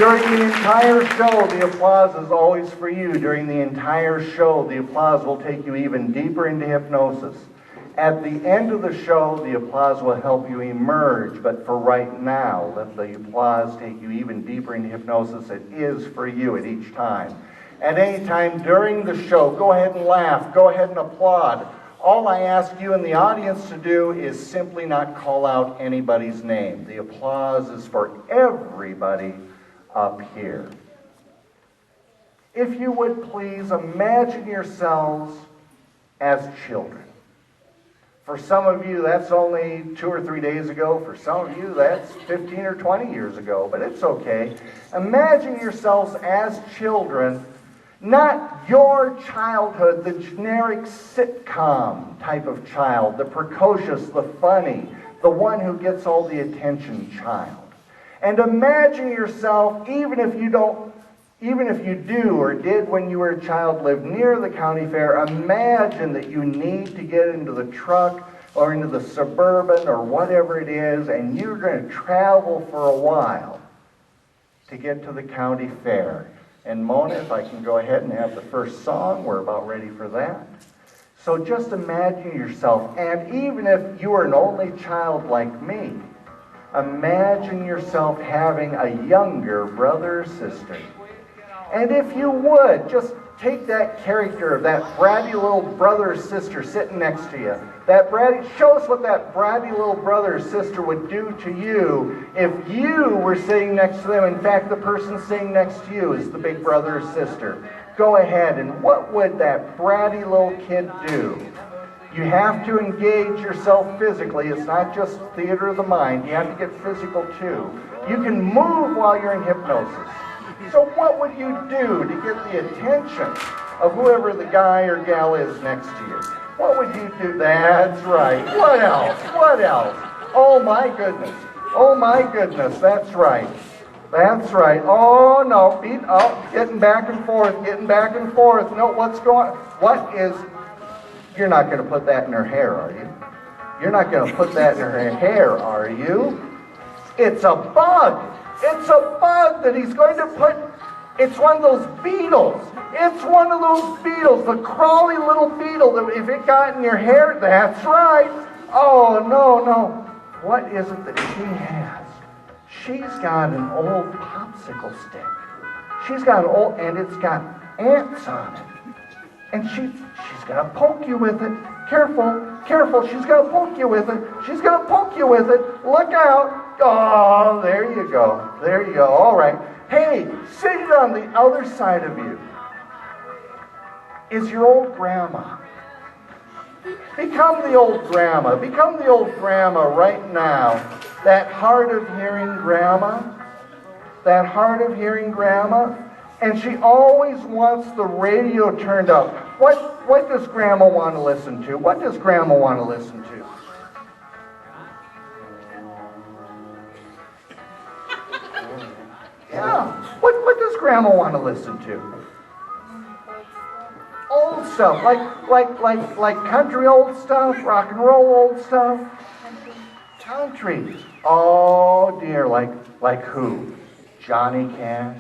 During the entire show, the applause is always for you. During the entire show, the applause will take you even deeper into hypnosis. At the end of the show, the applause will help you emerge, but for right now, let the applause take you even deeper into hypnosis. It is for you at each time. At any time during the show, go ahead and laugh, go ahead and applaud. All I ask you in the audience to do is simply not call out anybody's name. The applause is for everybody up here. If you would please imagine yourselves as children. For some of you, that's only 2 or 3 days ago. For some of you, that's 15 or 20 years ago, but it's okay. Imagine yourselves as children, not your childhood, the generic sitcom type of child, the precocious, the funny, the one who gets all the attention child. And imagine yourself, even if you do or did when you were a child live near the county fair, imagine that you need to get into the truck or into the Suburban or whatever it is, and you're going to travel for a while to get to the county fair. And Mona, if I can go ahead and have the first song, we're about ready for that. So just imagine yourself, and even if you are an only child like me, imagine yourself having a younger brother or sister. And if you would, just take that character of that bratty little brother or sister sitting next to you. Show us what that bratty little brother or sister would do to you if you were sitting next to them. In fact, the person sitting next to you is the big brother or sister. Go ahead, and what would that bratty little kid do? You have to engage yourself physically. It's not just theater of the mind. You have to get physical too. You can move while you're in hypnosis. So what would you do to get the attention of whoever the guy or gal is next to you? What would you do? That's right. What else? What else? Oh my goodness. Oh my goodness. That's right. That's right. Oh no. Getting back and forth. Getting back and forth. No, you're not going to put that in her hair, are you? You're not going to put that in her hair, are you? It's a bug. It's a bug that he's going to put. It's one of those beetles. It's one of those beetles, the crawly little beetle that if it got in your hair, that's right. Oh, no. What is it that she has? She's got an old popsicle stick. She's got and it's got ants on it. And she's going to poke you with it. Careful, she's going to poke you with it. She's going to poke you with it. Look out. Oh, there you go. All right. Hey, seated on the other side of you is your old grandma. Become the old grandma. Become the old grandma right now. That hard of hearing grandma. That hard of hearing grandma. And she always wants the radio turned up. What does Grandma want to listen to? What does Grandma want to listen to? Yeah. What does Grandma want to listen to? Old stuff, like country old stuff, rock and roll old stuff. Country. Oh dear, like who? Johnny Cash.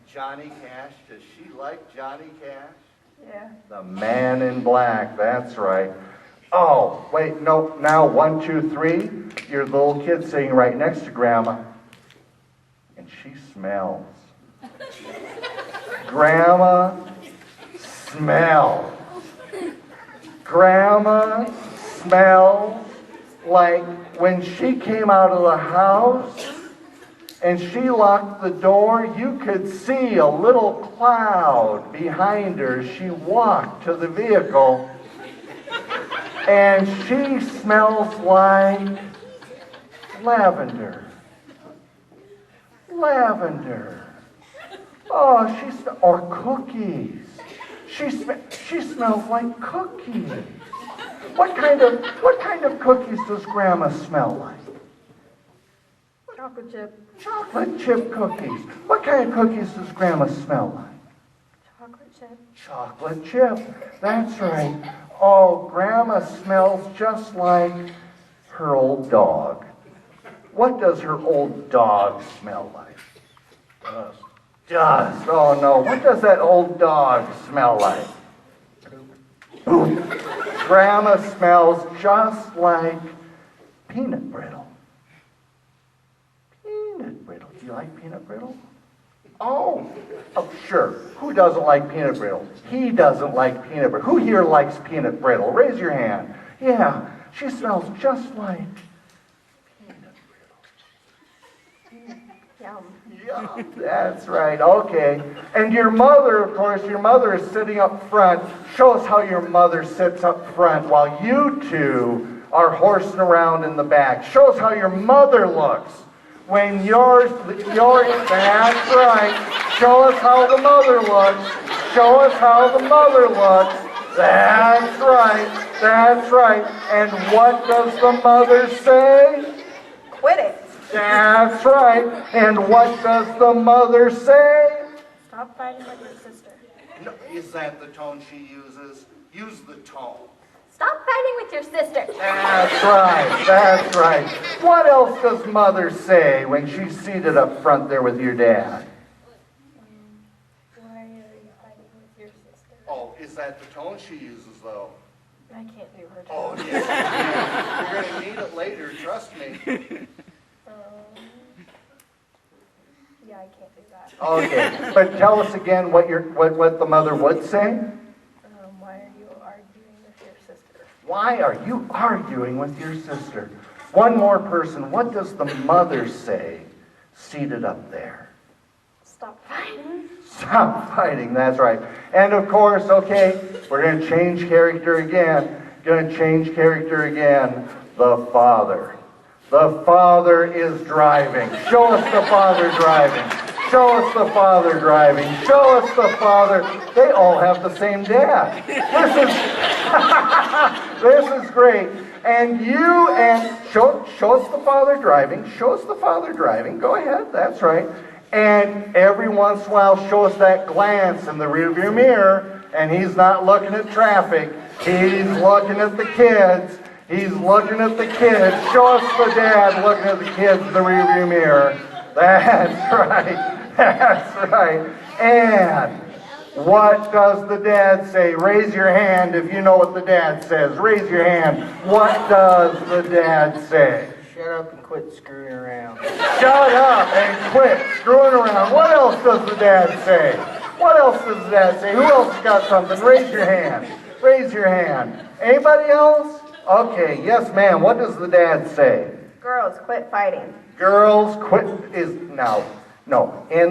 Johnny Cash. Does she like Johnny Cash? Yeah. The Man in Black. That's right. Oh, wait, no. Now, 1, 2, 3. You're the little kid sitting right next to Grandma. And she smells. Grandma smells. Grandma smells like when she came out of the house and she locked the door, you could see a little cloud behind her as she walked to the vehicle. And she smells like lavender. Lavender. Oh, or cookies. She smells like cookies. What kind of cookies does Grandma smell like? Chocolate chip. Chocolate chip cookies. What kind of cookies does Grandma smell like? Chocolate chip. Chocolate chip. That's right. Oh, Grandma smells just like her old dog. What does her old dog smell like? Dust. Dust. Oh no. What does that old dog smell like? Poop. Grandma smells just like peanut brittle. Peanut brittle. Do you like peanut brittle? Oh, sure. Who doesn't like peanut brittle? He doesn't like peanut brittle. Who here likes peanut brittle? Raise your hand. Yeah, she smells just like peanut brittle. Yum. Yum. That's right. Okay. And your mother, of course, your mother is sitting up front. Show us how your mother sits up front while you two are horsing around in the back. Show us how your mother looks. When yours, that's right. Show us how the mother looks. Show us how the mother looks. That's right. That's right. And what does the mother say? Quit it. That's right. And what does the mother say? Stop fighting with your sister. No, is that the tone she uses? Use the tone. Stop fighting with your sister. That's right, that's right. What else does mother say when she's seated up front there with your dad? Why are you fighting with your sister? Oh, is that the tone she uses, though? I can't do her job. Oh, yes. You're going to need it later, trust me. Yeah, I can't do that. Okay, but tell us again what the mother would say. Why are you arguing with your sister? Why are you arguing with your sister? One more person. What does the mother say seated up there? Stop fighting. Stop fighting, that's right. And of course, okay, we're going to change character again. Going to change character again. The father. The father is driving. Show us the father driving. Show us the father driving. Show us the father. They all have the same dad. This is great. And show us the father driving. Show us the father driving. Go ahead. That's right. And every once in a while, show us that glance in the rearview mirror. And he's not looking at traffic. He's looking at the kids. He's looking at the kids. Show us the dad looking at the kids in the rearview mirror. That's right. That's right. And what does the dad say? Raise your hand if you know what the dad says. Raise your hand. What does the dad say? Shut up and quit screwing around. Shut up and quit screwing around. What else does the dad say? What else does the dad say? Who else got something? Raise your hand. Raise your hand. Anybody else? Okay, yes ma'am. What does the dad say? Girls, quit fighting. Girls, quit in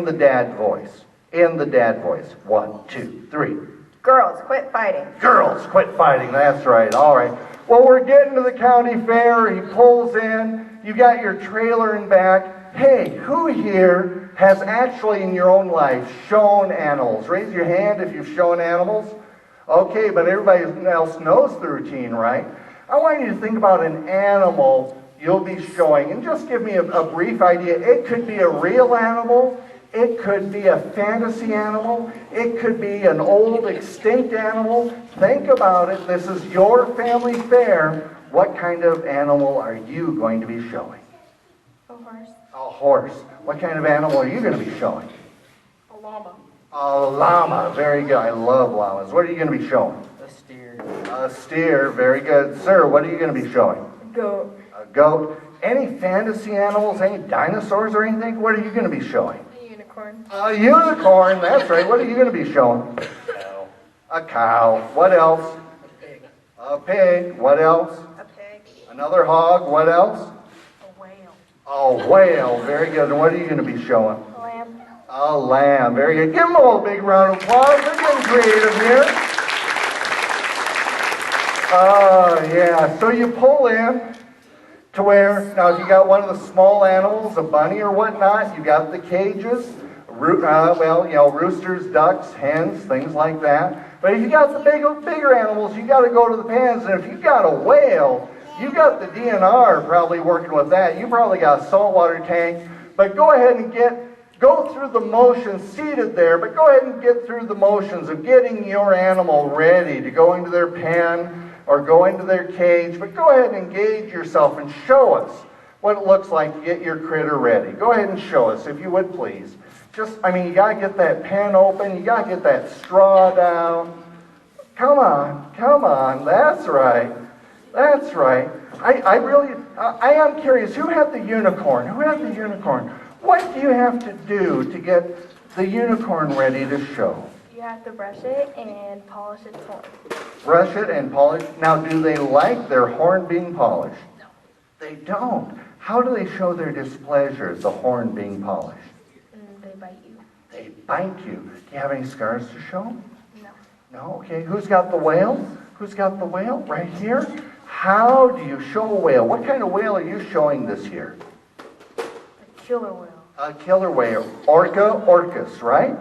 the dad voice. In the dad voice. 1, 2, 3. Girls, quit fighting. Girls, quit fighting. That's right. All right. Well, we're getting to the county fair. He pulls in. You got your trailer in back. Hey, who here has actually in your own life shown animals? Raise your hand if you've shown animals. Okay, but everybody else knows the routine, right? I want you to think about an animal you'll be showing and just give me a brief idea. It could be a real animal. It could be a fantasy animal. It could be an old extinct animal. Think about it. This is your family fair. What kind of animal are you going to be showing? A horse. A horse. What kind of animal are you going to be showing? A llama. A llama. Very good. I love llamas. What are you going to be showing? A steer. A steer. Very good. Sir, what are you going to be showing? A goat. A goat. Any fantasy animals? Any dinosaurs or anything? What are you going to be showing? A unicorn. A unicorn. That's right. What are you going to be showing? A cow. A cow. What else? A pig. A pig. What else? A pig. Another hog. What else? A whale. A whale. Very good. And what are you going to be showing? A lamb. A lamb. Very good. Give them all a big round of applause. They're getting creative here. Yeah. So you pull in to where, now if you got one of the small animals, a bunny or whatnot, you got the cages, roosters, ducks, hens, things like that. But if you got the bigger animals, you got to go to the pens. And if you got a whale, you got the DNR probably working with that. You probably got a saltwater tank. But go ahead and go through the motions, seated there, but go ahead and get through the motions of getting your animal ready to go into their pen or go into their cage. But go ahead and engage yourself and show us what it looks like to get your critter ready. Go ahead and show us, if you would please. You gotta get that pen open, you gotta get that straw down. Come on, that's right. I am curious, who had the unicorn? What do you have to do to get the unicorn ready to show? You have to brush it and polish its horn. Brush it and polish. Now, do they like their horn being polished? No. They don't. How do they show their displeasure at the horn being polished? They bite you. They bite you. Do you have any scars to show? No. No? Okay. Who's got the whale? Right here. How do you show a whale? What kind of whale are you showing this year? A killer whale. A killer whale. Orca orcus, right?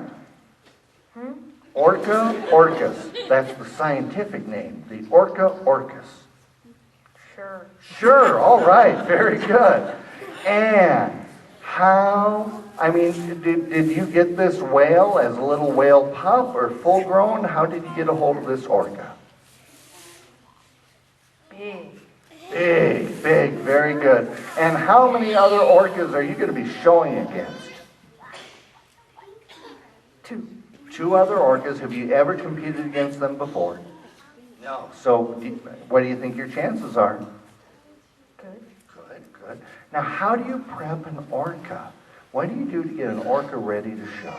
Orca orcus. That's the scientific name. The Orca orcus. Sure. All right. Very good. And did you get this whale as a little whale pup or full grown? How did you get a hold of this orca? Big, very good. And how many other orcas are you going to be showing against? 2. 2 other orcas. Have you ever competed against them before? No. So what do you think your chances are? Good. Now, how do you prep an orca? What do you do to get an orca ready to show?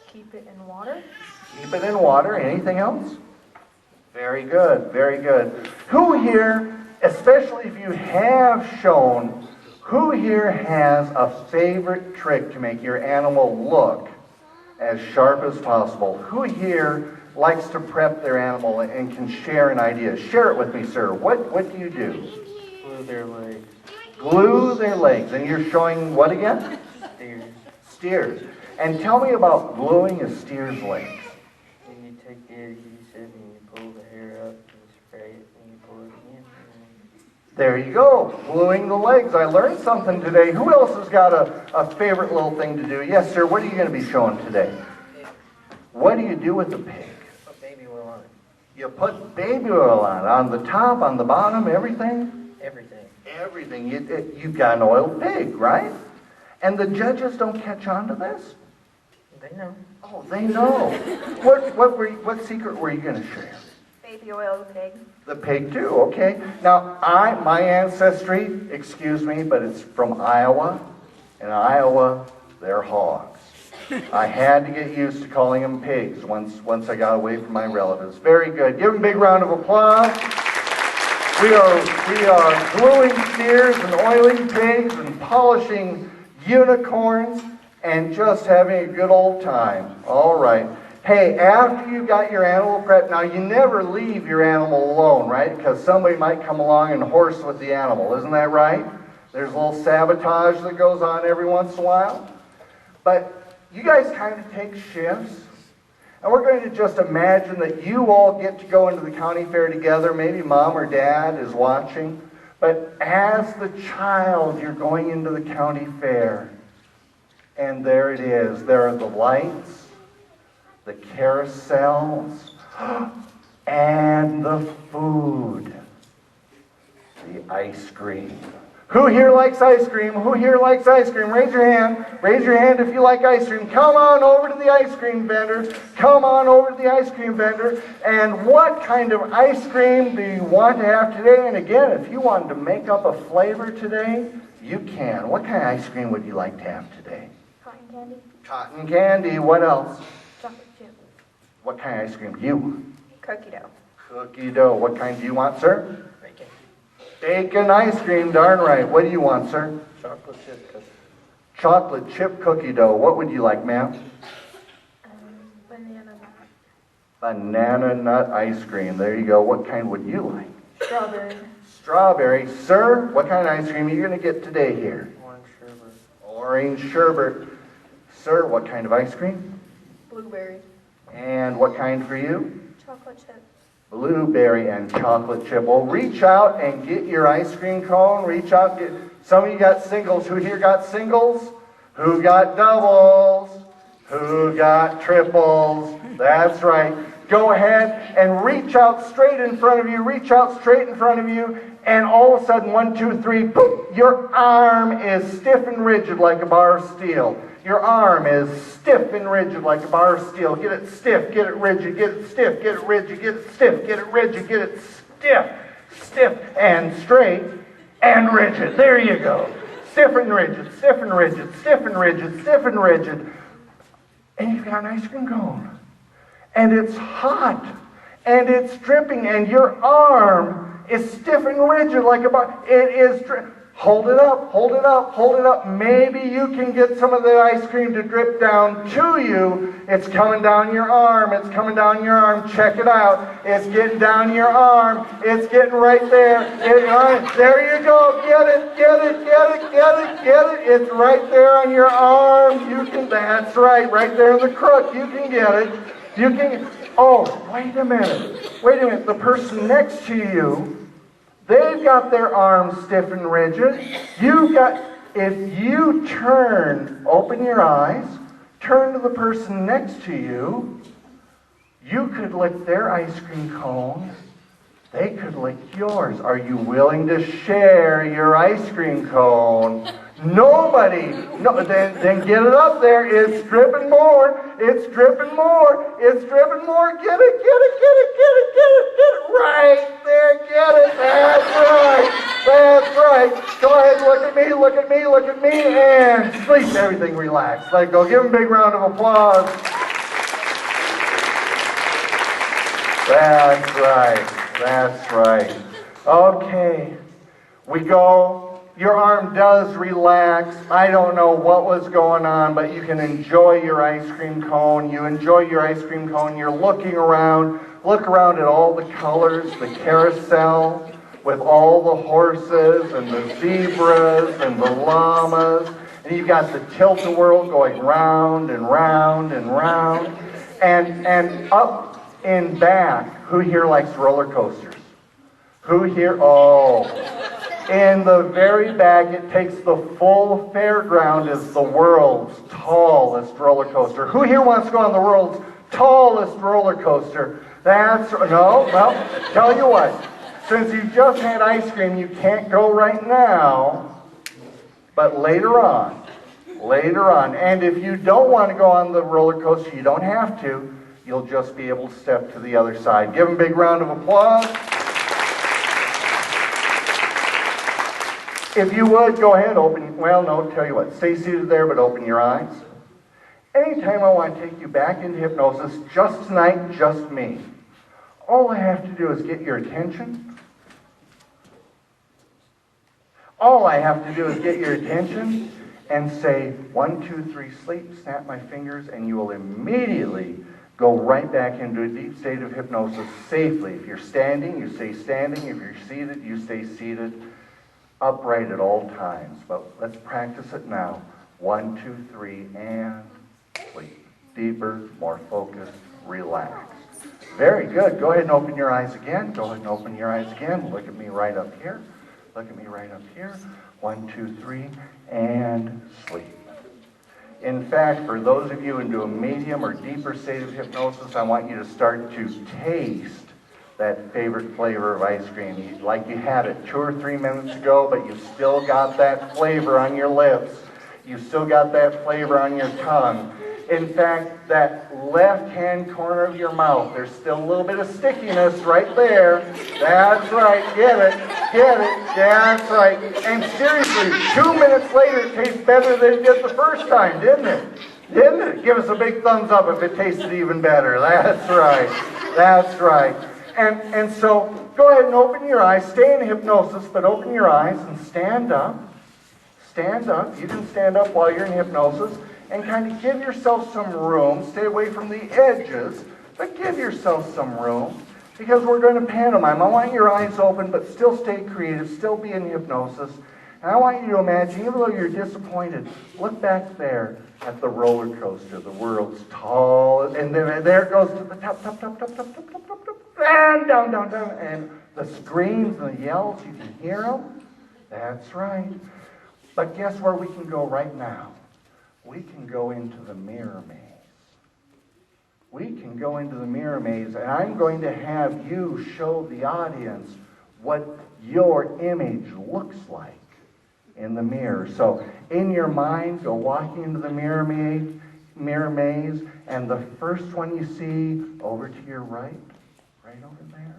Keep it in water. Anything else? Very good. Who here, especially if you have shown, who here has a favorite trick to make your animal look as sharp as possible? Who here likes to prep their animal and can share an idea? Share it with me, sir. What do you do? Glue their legs. Glue their legs. And you're showing what again? Steers. And tell me about gluing a steer's legs. And you take the adhesive and you pull the hair up and you spray it and you pull it again. There you go, gluing the legs. I learned something today. Who else has got a favorite little thing to do? Yes, sir, what are you going to be showing today? What do you do with the pig? Put baby oil on it. You put baby oil on the top, on the bottom, everything? Everything. You've got an oiled pig, right? And the judges don't catch on to this? They know. Oh, they know. What secret were you going to share? Baby oil the pig. The pig too, okay. Now, my ancestry, excuse me, but it's from Iowa. In Iowa, they're hogs. I had to get used to calling them pigs once I got away from my relatives. Very good. Give them a big round of applause. We are gluing steers and oiling pigs and polishing unicorns and just having a good old time. All right. Hey, after you got your animal prepped, now you never leave your animal alone, right? Because somebody might come along and horse with the animal. Isn't that right? There's a little sabotage that goes on every once in a while. But you guys kind of take shifts. And we're going to just imagine that you all get to go into the county fair together. Maybe mom or dad is watching. But as the child, you're going into the county fair. And there it is. There are the lights, the carousels, and the food. The ice cream. Who here likes ice cream? Raise your hand. Raise your hand if you like ice cream. Come on over to the ice cream vendor. And what kind of ice cream do you want to have today? And again, if you wanted to make up a flavor today, you can. What kind of ice cream would you like to have today? Cotton candy. Cotton candy. What else? Chocolate chip. What kind of ice cream do you want? Cookie dough. Cookie dough. What kind do you want, sir? Bacon. Bacon ice cream, darn right. What do you want, sir? Chocolate chip cookie. Chocolate chip cookie dough. What would you like, ma'am? Banana nut. Banana nut ice cream. There you go. What kind would you like? Strawberry. Strawberry. Sir, what kind of ice cream are you going to get today here? Orange sherbet. Orange sherbet. Sir, what kind of ice cream? Blueberry. And what kind for you? Chocolate chip. Blueberry and chocolate chip. Well, reach out and get your ice cream cone. Reach out. Some of you got singles. Who here got singles? Who got doubles? Who got triples? That's right. Go ahead and reach out straight in front of you, reach out straight in front of you, and all of a sudden, 1, 2, 3, poof, your arm is stiff and rigid like a bar of steel. Your arm is stiff and rigid like a bar of steel. Get it stiff, get it rigid, get it stiff, get it rigid, get it stiff, get it rigid, get it stiff, stiff and straight and rigid. There you go. Stiff and rigid, stiff and rigid, stiff and rigid, stiff and rigid. And you've got an ice cream cone. And it's hot. And it's dripping. And your arm is stiff and rigid like a bar. It is hold it up, hold it up, hold it up. Maybe you can get some of the ice cream to drip down to you. It's coming down your arm. It's coming down your arm. Check it out. It's getting down your arm. It's getting right there. There you go. Get it, get it, get it, get it, get it. It's right there on your arm. You can, that's right there in the crook. You can get it. You can, oh, wait a minute. Wait a minute. The person next to you, they've got their arms stiff and rigid. You've got, if you turn, open your eyes, turn to the person next to you, you could lick their ice cream cone. They could lick yours. Are you willing to share your ice cream cone? Nobody. No, then get it up there. It's dripping more. It's dripping more. It's dripping more. Get it, get it, get it, get it, get it, get it. Right there. Get it. That's right. That's right. Go ahead. Look at me. Look at me. Look at me. And sleep. Everything relaxed. Let go. Give them a big round of applause. That's right. That's right. Okay. We go. Your arm does relax. I don't know what was going on, but you can enjoy your ice cream cone. You enjoy your ice cream cone. You're looking around. Look around at all the colors, the carousel with all the horses and the zebras and the llamas. And you've got the tilt-a-whirl going round and round and round. And up in back, who here likes roller coasters? Who here? Oh. In the very back, it takes the full fairground as the world's tallest roller coaster. Who here wants to go on the world's tallest roller coaster? That's, no, well, tell you what, since you just had ice cream, you can't go right now, but later on, and if you don't want to go on the roller coaster, you don't have to, you'll just be able to step to the other side. Give them a big round of applause. If you would, go ahead, open, well, no, tell you what, stay seated there, but open your eyes. Anytime I want to take you back into hypnosis, just tonight, just me. All I have to do is get your attention. All I have to do is get your attention and say, 1, 2, 3, sleep, snap my fingers, and you will immediately go right back into a deep state of hypnosis safely. If you're standing, you stay standing. If you're seated, you stay seated. Upright at all times. But let's practice it now. 1, 2, 3, and sleep. Deeper, more focused, relaxed. Very good. Go ahead and open your eyes again. Go ahead and open your eyes again. Look at me right up here. Look at me right up here. 1, 2, 3, and sleep. In fact, for those of you into a medium or deeper state of hypnosis, I want you to start to taste that favorite flavor of ice cream. Like you had it 2 or 3 minutes ago, but you still got that flavor on your lips. You still got that flavor on your tongue. In fact, that left-hand corner of your mouth, there's still a little bit of stickiness right there. That's right. Get it. Get it. That's right. And seriously, 2 minutes later, it tastes better than it did the first time, didn't it? Didn't it? Give us a big thumbs up if it tasted even better. That's right. That's right. And so, go ahead and open your eyes. Stay in hypnosis, but open your eyes and stand up. Stand up. You can stand up while you're in hypnosis and kind of give yourself some room. Stay away from the edges, but give yourself some room because we're going to pantomime. I want your eyes open, but still stay creative, still be in hypnosis. And I want you to imagine, even though you're disappointed, look back there at the roller coaster, the world's tallest, and there it goes to the top, and down, down, down, and the screams and the yells, you can hear them. That's right. But guess where we can go right now? We can go into the mirror maze. we can go into the mirror maze, and I'm going to have you show the audience what your image looks like in the mirror. So in your mind, go walking into the mirror maze, and the first one you see over to your right over there,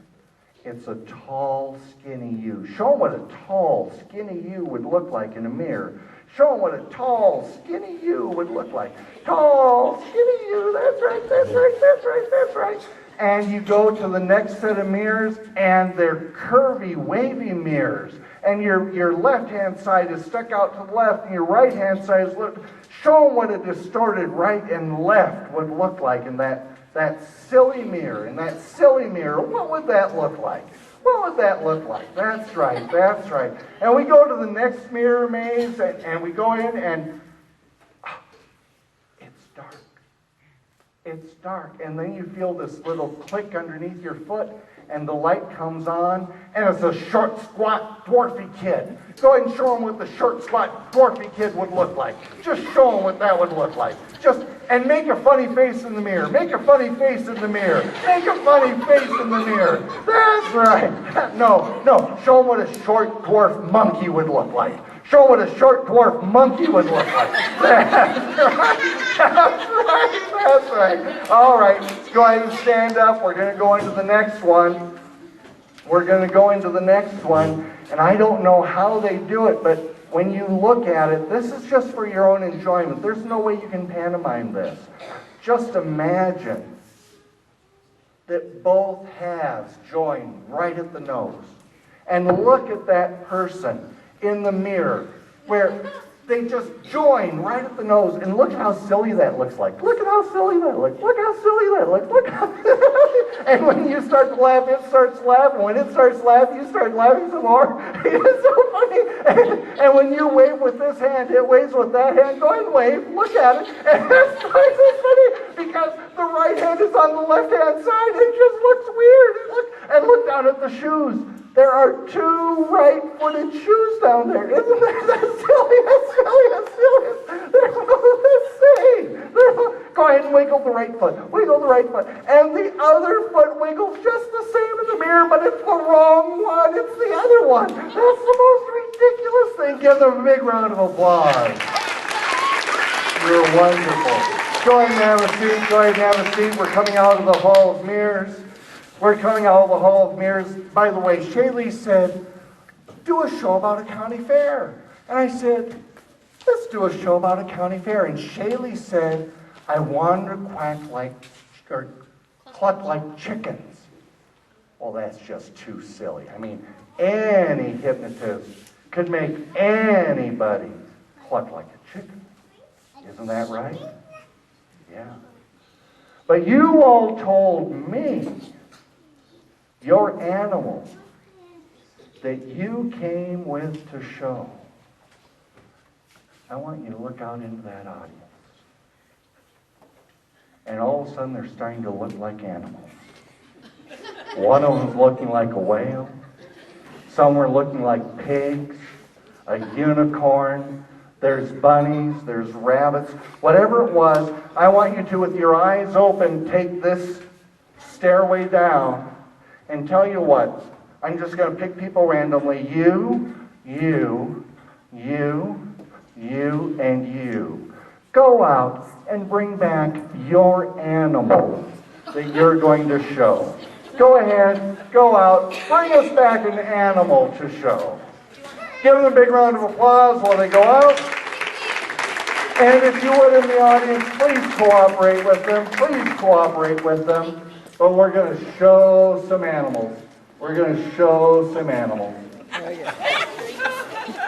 it's a tall, skinny you. Show them what a tall, skinny you would look like in a mirror. Show them what a tall, skinny you would look like. Tall, skinny you, that's right, that's right, that's right, that's right. And you go to the next set of mirrors, and they're curvy, wavy mirrors. And your left-hand side is stuck out to the left, and your right-hand side is left. Show them what a distorted right and left would look like in that silly mirror. In that silly mirror, what would that look like? What would that look like? That's right, that's right. And we go to the next mirror maze, and we go in, and it's dark. It's dark. And then you feel this little click underneath your foot, and the light comes on, and it's a short, squat, dwarfy kid. Go ahead and show them what the short, squat, dwarfy kid would look like. Just show them what that would look like. And make a funny face in the mirror. Make a funny face in the mirror. Make a funny face in the mirror. That's right. No. Show them what a short, dwarf monkey would look like. Show what a short dwarf monkey would look like. That's right. That's right. All right. Let's go ahead and stand up. We're going to go into the next one. We're going to go into the next one. And I don't know how they do it, but when you look at it, this is just for your own enjoyment. There's no way you can pantomime this. Just imagine that both halves join right at the nose. And look at that person in the mirror where they just join right at the nose, and look at how silly that looks like. Look at how silly that looks. Look how silly that looks. Look how and when you start to laugh, it starts laughing. When it starts laughing, you start laughing some more. It's so funny. And when you wave with this hand, it waves with that hand. Go ahead and wave. Look at it. And it's so funny because the right hand is on the left-hand side. It just looks weird. And look down at the shoes. There are two right-footed shoes down there. Isn't that silly? That's silly. That's silly. They're both the same. Go ahead and wiggle the right foot. Wiggle the right foot. And the other foot wiggles just the same in the mirror, but it's the wrong one. It's the other one. That's the most ridiculous thing. Give them a big round of applause. You're wonderful. Go ahead and have a seat. Go ahead and have a seat. We're coming out of the Hall of Mirrors. We're coming out of the Hall of Mirrors. By the way, Shaylee said, do a show about a county fair. And I said, let's do a show about a county fair. And Shaylee said, I want to cluck like chickens. Well, that's just too silly. I mean, any hypnotist could make anybody cluck like a chicken. Isn't that right? Yeah. But you all told me your animal that you came with to show. I want you to look out into that audience. And all of a sudden they're starting to look like animals. One of them's looking like a whale. Some were looking like pigs, a unicorn. There's bunnies, there's rabbits. Whatever it was, I want you to, with your eyes open, take this stairway down. And tell you what, I'm just going to pick people randomly. You, and you. Go out and bring back your animal that you're going to show. Go ahead, go out, bring us back an animal to show. Give them a big round of applause while they go out. And if you would in the audience, please cooperate with them. Please cooperate with them. But we're going to show some animals. We're going to show some animals.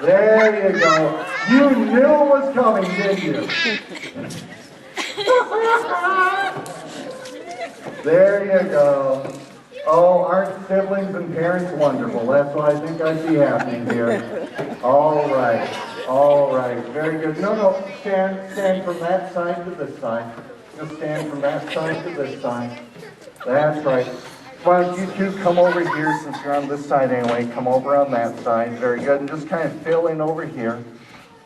There you go. You knew it was coming, didn't you? There you go. Oh, aren't siblings and parents wonderful? That's what I think I see happening here. All right. All right. Very good. No. Stand from that side to this side. Just stand from that side to this side. That's right. Why don't you two come over here since you're on this side anyway. Come over on that side. Very good. And just kind of fill in over here.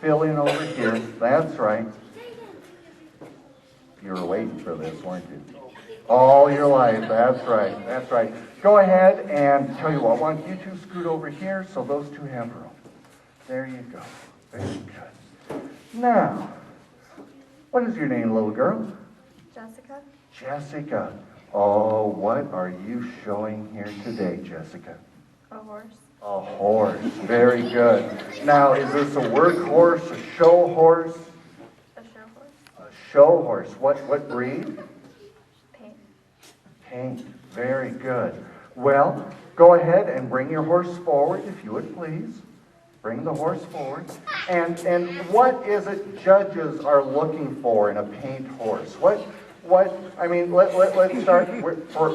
Fill in over here. That's right. You were waiting for this, weren't you? All your life, that's right, that's right. Go ahead and tell you what, why don't you two scoot over here so those two have room. There you go. Very good. Now, what is your name, little girl? Jessica? Jessica. Oh, what are you showing here today, Jessica? A horse. A horse. Very good. Now, is this a work horse, a show horse? A show horse. A show horse. What breed? Paint. Paint. Very good. Well, go ahead and bring your horse forward, if you would please. Bring the horse forward. And what is it judges are looking for in a paint horse? I mean, let's start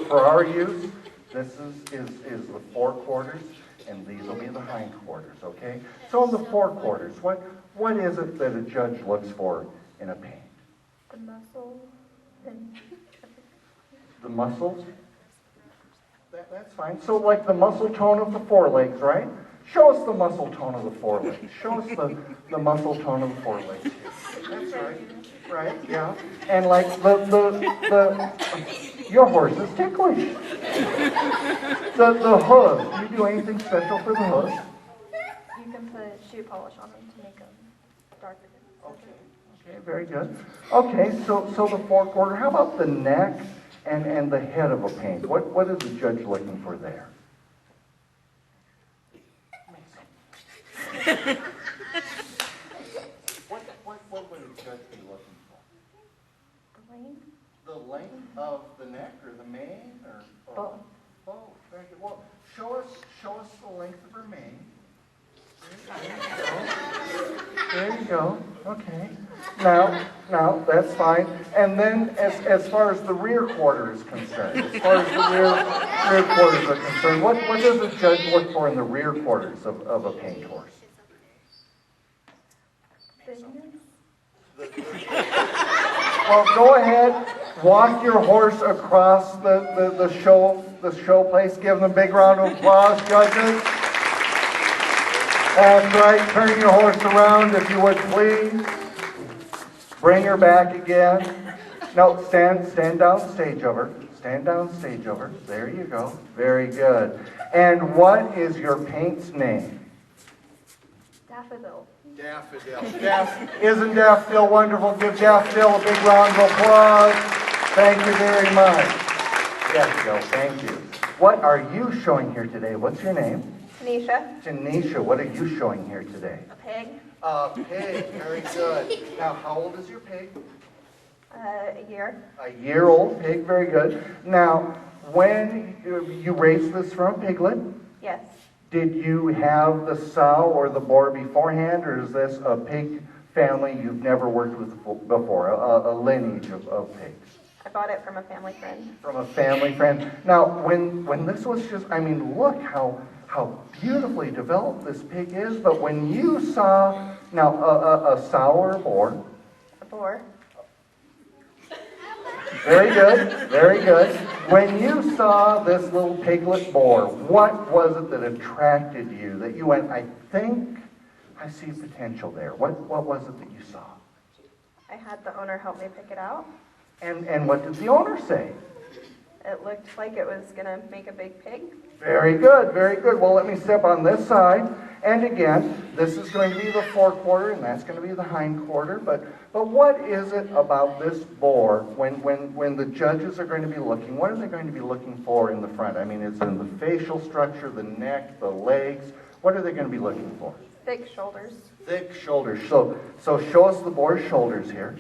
for our use. This is the forequarters, and these will be the hindquarters, okay? So in the forequarters, what is it that a judge looks for in a paint? The muscle and The muscles? That's fine. So like the muscle tone of the forelegs, right? Show us the muscle tone of the forelegs. Show us the muscle tone of the forelegs. That's right. Right, yeah. And like your horse is ticklish. The hooves. Do you do anything special for the hooves? you can put shoe polish on them to make them darker. Okay, very good. Okay, so the forequarter. How about the neck and the head of a paint? What is the judge looking for there? What would a judge be looking for? The length? The length of the neck or the mane or Both. both? Very good. Well, show us the length of her mane. There you go. Okay. Now that's fine. And then as far as the rear quarter is concerned, as far as the rear quarters are concerned, what does a judge look for in the rear quarters of a paint horse? Thickness? Well, go ahead, walk your horse across the show place. Give them a big round of applause, judges. That's right. Turn your horse around, if you would, please. Bring her back again. No, stand down stage of her. Stand down stage of her. There you go. Very good. And what is your paint's name? Daffodil. Daffodil. Isn't Daffodil wonderful? Give Daffodil a big round of applause. Thank you very much. Daffodil, thank you. What are you showing here today? What's your name? Tanisha. Tanisha, what are you showing here today? A pig. A pig, very good. Now, how old is your pig? A year. A year-old pig, very good. Now, when you raised this from a piglet, Yes. did you have the sow or the boar beforehand, or is this a pig family you've never worked with before, a lineage of pigs? I bought it from a family friend. From a family friend. Now, when this was just, I mean, look how beautifully developed this pig is, but when you saw, now, a sow or a boar? A boar. Very good, very good. When you saw this little piglet boar, what was it that attracted you, that you went, I think I see potential there? What was it that you saw? I had the owner help me pick it out. And what did the owner say? It looked like it was going to make a big pig. Very good, very good. Well, let me step on this side. And again, this is going to be the forequarter, and that's going to be the hindquarter. But what is it about this boar, when the judges are going to be looking, what are they going to be looking for in the front? I mean, it's in the facial structure, the neck, the legs. What are they going to be looking for? Thick shoulders. Thick shoulders. So show us the boar's shoulders here.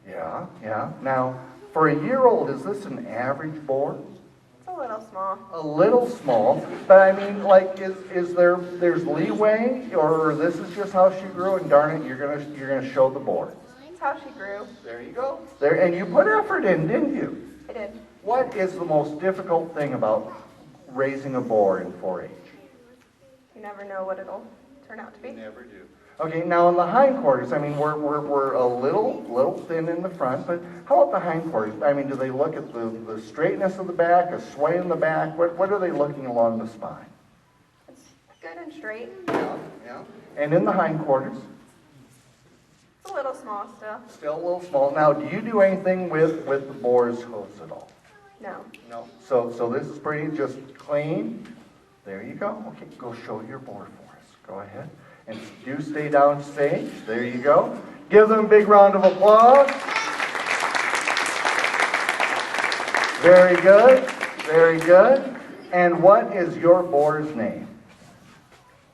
Yeah. Now, for a year-old, is this an average boar? It's a little small. A little small, but I mean, like, there's leeway, or this is just how she grew, and darn it, you're gonna show the board. It's how she grew. There you go. There, and you put effort in, didn't you? I did. What is the most difficult thing about raising a boar in 4-H? You never know what it'll turn out to be. Never do. Okay, now in the hindquarters, I mean, we're a little thin in the front, but how about the hindquarters? I mean, do they look at the straightness of the back, a sway in the back? What are they looking along the spine? It's good and straight. Yeah. And in the hindquarters? It's A little small still. Still a little small. Now, do you do anything with the boar's hooves at all? No. No. So this is pretty just clean. There you go. Okay, go show your board for us. Go ahead. And do stay downstage. There you go. Give them a big round of applause. Very good. Very good. And what is your board's name?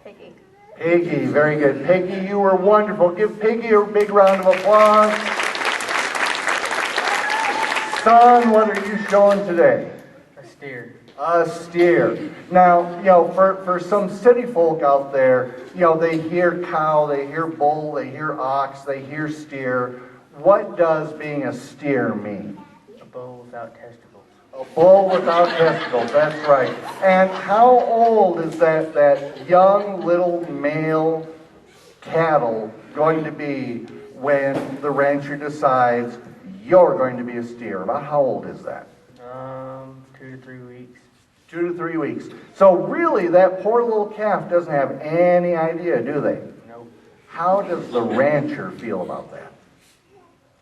Piggy. Piggy. Very good. Piggy, you were wonderful. Give Piggy a big round of applause. Son, what are you showing today? A steer. A steer. Now, for some city folk out there, they hear cow, they hear bull, they hear ox, they hear steer. What does being a steer mean? A bull without testicles. A bull without testicles, that's right. And how old is that young little male cattle going to be when the rancher decides you're going to be a steer? About how old is that? 2 to 3 weeks. 2 to 3 weeks. So really, that poor little calf doesn't have any idea, do they? Nope. How does the rancher feel about that?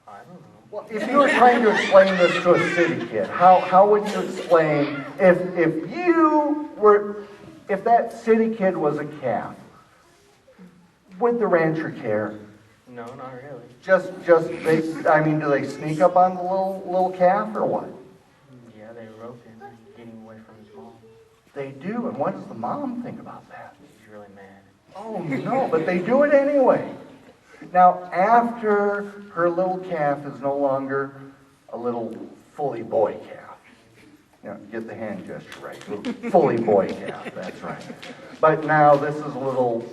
I don't know. Well, if you were trying to explain this to a city kid, how would you explain if that city kid was a calf? Would the rancher care? No, not really. Do they sneak up on the little calf or what? Yeah, they rope him and get him away from his mom. They do, and what does the mom think about that? He's really mad. Oh no, but they do it anyway. Now, after her little calf is no longer a little fully boy calf. Get the hand gesture right. Little fully boy calf, that's right. But now this is a little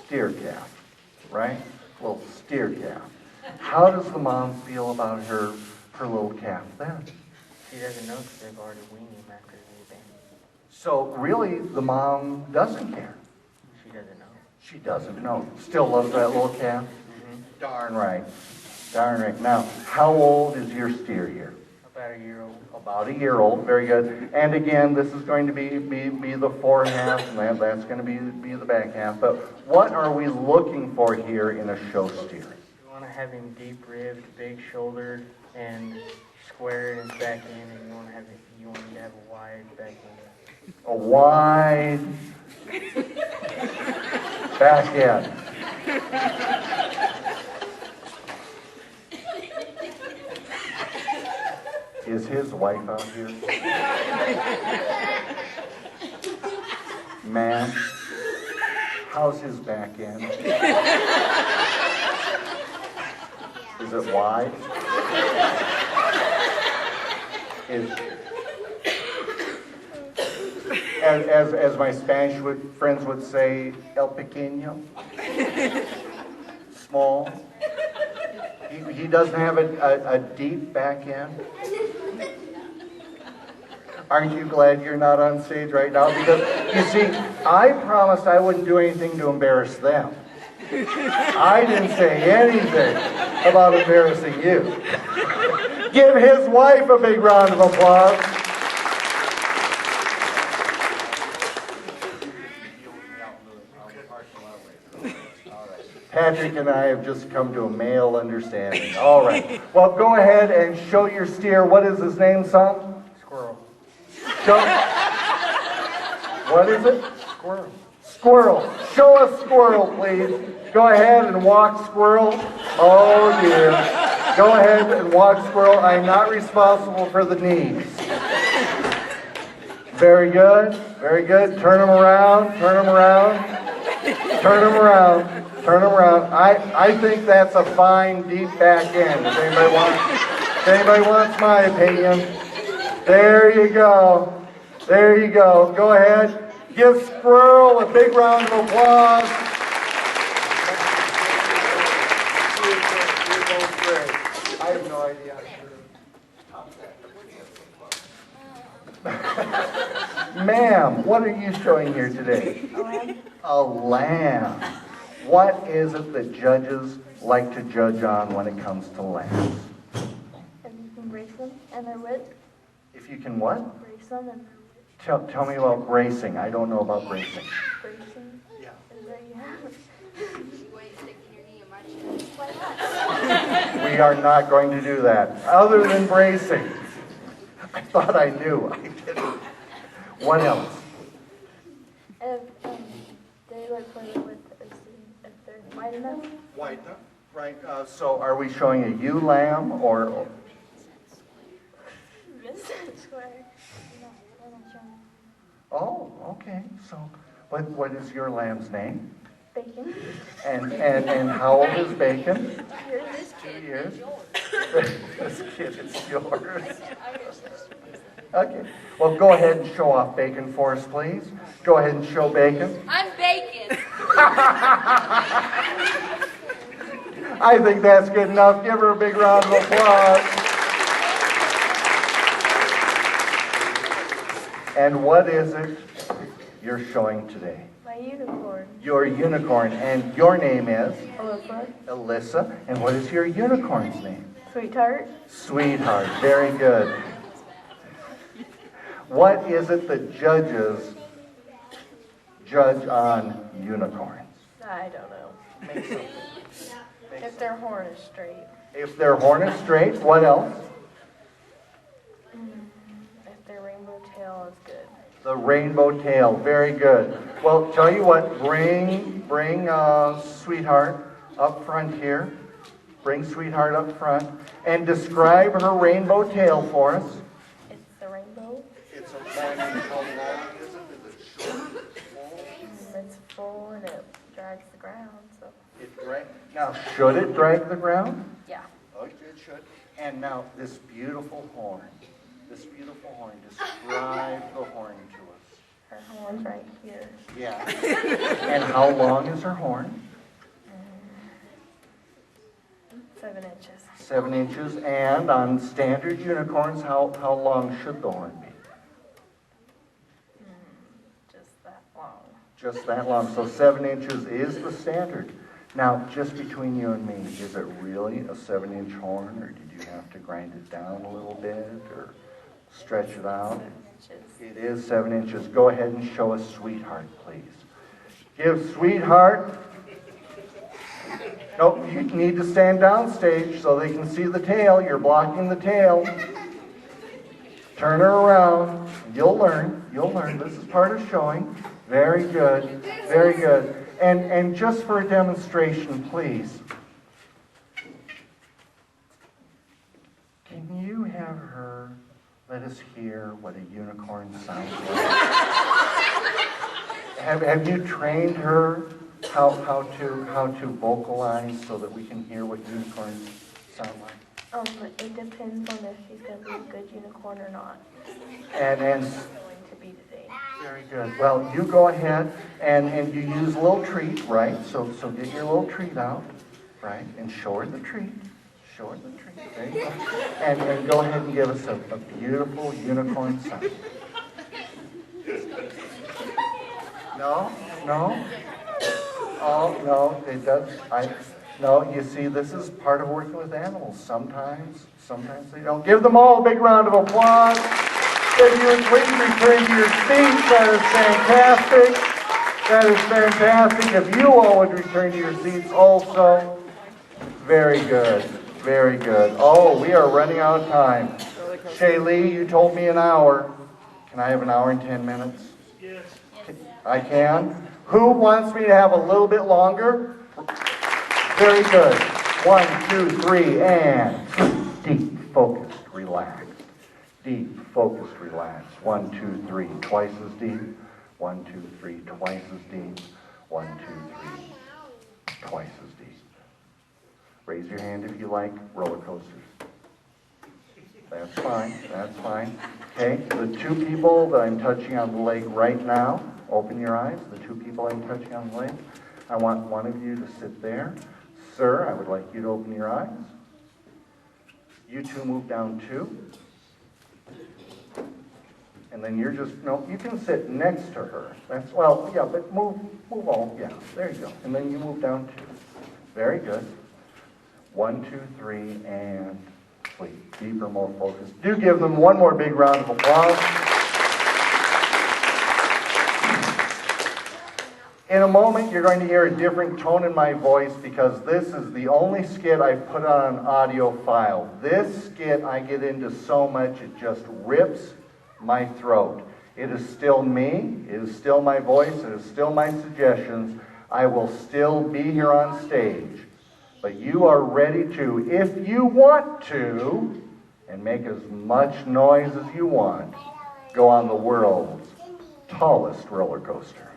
steer calf, right? A little steer calf. How does the mom feel about her little calf then? She doesn't know because they've already weaned him after the event. So really, the mom doesn't care. She doesn't know. She doesn't know. Still loves that little calf? Mm-hmm. Darn right. Darn right. Now, how old is your steer here? About a year old. About a year old. Very good. And again, this is going to be the fore half, and that's going to be the back half. But what are we looking for here in a show steer? You want to have him deep-ribbed, big-shouldered, and square in his back end, and you want him to have a wide back end. A wide back end. Is his wife out here? Man, how's his back end? Is it wide? As my Spanish friends would say, el pequeño, small. He doesn't have a deep back end. Aren't you glad you're not on stage right now? Because, you see, I promised I wouldn't do anything to embarrass them. I didn't say anything about embarrassing you. Give his wife a big round of applause. Patrick and I have just come to a male understanding. All right. Well, go ahead and show your steer. What is his name, son? Squirrel. What is it? Squirrel. Squirrel. Show us squirrel, please. Go ahead and walk squirrel. Oh, dear. Go ahead and walk squirrel. I'm not responsible for the knees. Very good. Very good. Turn him around. Turn him around. Turn him around. Turn him around. I think that's a fine deep back end. If anybody wants my opinion. There you go. There you go. Go ahead. Give Squirrel a big round of applause. I have no idea how to Ma'am, what are you showing here today? A lamb. A lamb. What is it that judges like to judge on when it comes to lambs? And you can brace them and they're wet. If you can what? Brace them and Tell me about bracing. I don't know about bracing. bracing. Yeah. Is that you have. We are not going to do that. Other than bracing. I thought I knew. I didn't. What else? If they like play with if they're wide enough. Wide enough, right. So are we showing a ewe lamb or? Square. Oh, okay. So what is your lamb's name? Bacon. And how old is Bacon? 2 years. This kid is yours. Okay. Well, go ahead and show off Bacon for us, please. Go ahead and show Bacon. I'm Bacon. I think that's good enough. Give her a big round of applause. And what is it you're showing today? My unicorn. Your unicorn. And your name is? Alyssa. Alyssa. And what is your unicorn's name? Sweetheart. Sweetheart. Very good. What is it that judges judge on unicorns? I don't know. Make something. If their horn is straight. If their horn is straight, what else? If their rainbow tail is good. The rainbow tail. Very good. Well, tell you what. Bring Sweetheart up front here. Bring Sweetheart up front. And describe her rainbow tail for us. It's the rainbow. It's a how long is it? Is it short? It's full and it drags the ground. So Now, should it drag the ground? yeah. Oh, it should. And now, this beautiful horn. This beautiful horn. Describe the horn to us. Her horn's right here. Yeah. And how long is her horn? 7 inches. 7 inches. And on standard unicorns, how long should the horn be? Just that long. Just that long. So 7 inches is the standard. Now, just between you and me, is it really a 7-inch horn, or did you have to grind it down a little bit, or stretch it out? 7 inches. It is 7 inches. Go ahead and show us Sweetheart, please. Give Sweetheart. Nope, you need to stand downstage so they can see the tail. You're blocking the tail. Turn her around. You'll learn. You'll learn. This is part of showing. Very good. Very good. And just for a demonstration, please. Can you have her let us hear what a unicorn sounds like? Have you trained her how to vocalize so that we can hear what unicorns sound like? It depends on if she's going to be a good unicorn or not. And She's going to be today. very good. Well, you go ahead and you use a little treat, right? So get your little treat out, right? And show her the treat. Show her the treat. There you go. And go ahead and give us a beautiful unicorn sound. No? No? Oh, no, it does. No, you see, this is part of working with animals. Sometimes they don't. Give them all a big round of applause. If you would please return to your seats, that is fantastic. That is fantastic. If you all would return to your seats also. Very good. Very good. Oh, we are running out of time. Shaylee, you told me an hour. Can I have an hour and 10 minutes? Yes. I can. Who wants me to have a little bit longer? Very good. 1, 2, 3, and deep, focused, relaxed. Deep, focused, relaxed. 1, 2, 3, twice as deep. 1, 2, 3, twice as deep. 1, 2, 3, twice as deep. Raise your hand if you like roller coasters. That's fine. That's fine. Okay, the two people that I'm touching on the leg right now, open your eyes. The two people I'm touching on the leg, I want one of you to sit there. Sir, I would like you to open your eyes. You two move down 2. And then you're just, no, you can sit next to her. That's, well, yeah, but move all, yeah, there you go. And then you move down 2. Very good. 1, 2, 3, and sleep. Deeper, more focused. Do give them one more big round of applause. In a moment, you're going to hear a different tone in my voice because this is the only skit I've put on an audio file. This skit, I get into so much, it just rips my throat. It is still me, it is still my voice, it is still my suggestions. I will still be here on stage. But you are ready to, if you want to, and make as much noise as you want, go on the world's tallest roller coaster.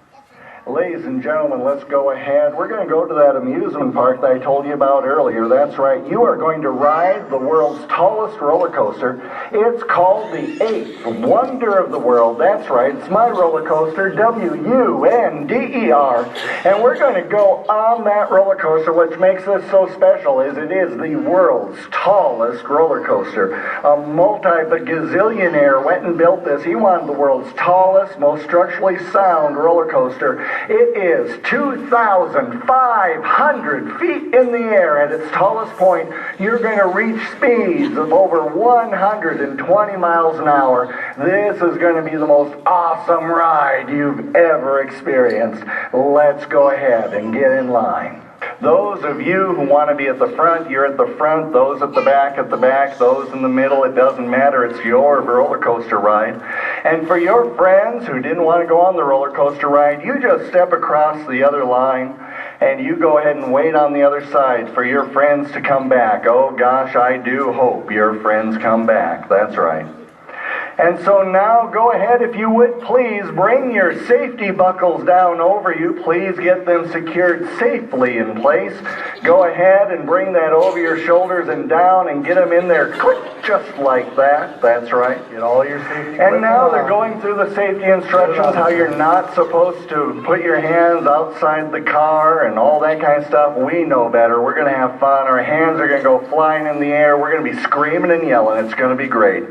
Ladies and gentlemen, let's go ahead. We're going to go to that amusement park that I told you about earlier. That's right. You are going to ride the world's tallest roller coaster. It's called the Eighth Wonder of the World. That's right. It's my roller coaster, WUNDER. And we're going to go on that roller coaster. What makes this so special is it is the world's tallest roller coaster. A multi-gazillionaire went and built this. He wanted the world's tallest, most structurally sound roller coaster. It is 2,500 feet in the air. At its tallest point, you're going to reach speeds of over 120 miles an hour. This is going to be the most awesome ride you've ever experienced. Let's go ahead and get in line. Those of you who want to be at the front, you're at the front. Those at the back, those in the middle, it doesn't matter. It's your roller coaster ride. And for your friends who didn't want to go on the roller coaster ride, you just step across the other line and you go ahead and wait on the other side for your friends to come back. Oh gosh, I do hope your friends come back. That's right. And so now go ahead, if you would please bring your safety buckles down over you. Please get them secured safely in place. Go ahead and bring that over your shoulders and down and get them in there. Click, just like that. That's right. Get all your safety. And now they're going through the safety instructions, how you're not supposed to put your hands outside the car and all that kind of stuff. We know better. We're going to have fun. Our hands are going to go flying in the air. We're going to be screaming and yelling. It's going to be great.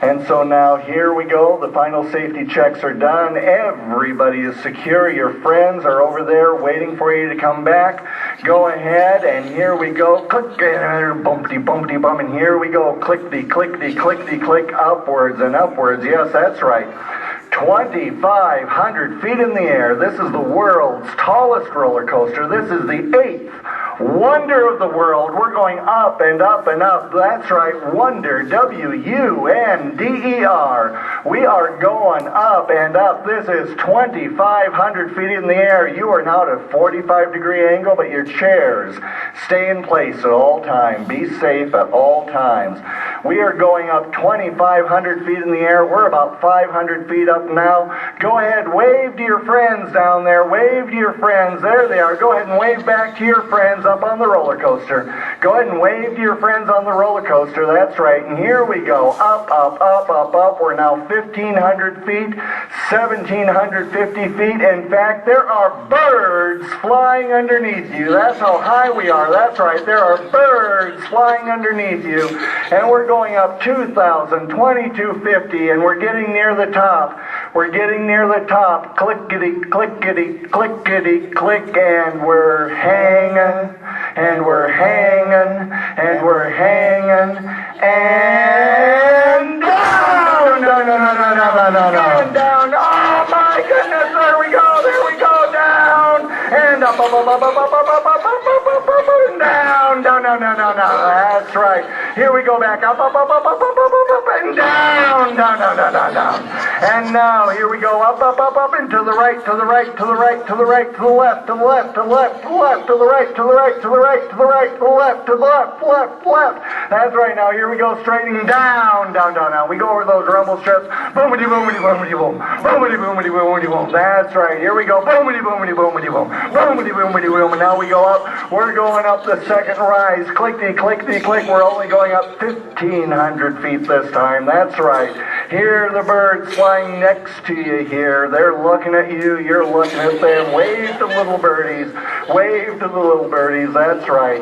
And so now here we go. The final safety checks are done. Everybody is secure. Your friends are over there waiting for you to come back. Go ahead, and here we go. Click, bumpty, bumpty, bum, and here we go. Clickety, clickety, clickety, click, upwards and upwards. Yes, that's right. 2,500 feet in the air. This is the world's tallest roller coaster. This is the eighth wonder of the world. We're going up and up and up. That's right, wonder, WUNDER. We are going up and up. This is 2,500 feet in the air. You are now at a 45-degree angle, but your chairs stay in place at all times. Be safe at all times. We are going up 2,500 feet in the air. We're about 500 feet up now. Go ahead, wave to your friends down there. Wave to your friends. There they are. Go ahead and wave back to your friends up on the roller coaster. Go ahead and wave to your friends on the roller coaster. That's right. And here we go. Up, up, up, up, up. We're now 1,500 feet, 1,750 feet. In fact, there are birds flying underneath you. That's how high we are. That's right. There are birds flying underneath you. And we're going up 2,000, 2,250, and we're getting near the top. We're getting near the top. Clickety, clickety, clickety, click, and we're hanging, and we're hanging, and we're hanging, and down, down, down, down, down, down, down, down. Oh my goodness! There we go, down, and up, up, up, up, up, up, up, up, up, up, up, up, and down, down, down, down, down, down. That's right. Here we go back up, up, up, up, up, up, up, up, up, and down, down, down, down, down, down. And now here we go up, up, up, up, and to the right, to the right, to the right, to the right, to the left, to the left, to the left, to the left, to the right, to the right, to the right, to the right, to the left, to the left, left, left. That's right. Now here we go straightening down, down, down, down. We go over those rumble strips. Boomity, boomity, boomity, boom. Boomity, boomity, boomity, boom. That's right. Here we go. Boomity, boomity, boomity, boom. Boomity, boomity, boom. And now we go up. We're going up the second rise. Clickety, clickety, click. We're only going up 1,500 feet this time. That's right. Here are the birds flying next to you here. They're looking at you. You're looking at them. Wave to the little birdies. Wave to the little birdies. That's right.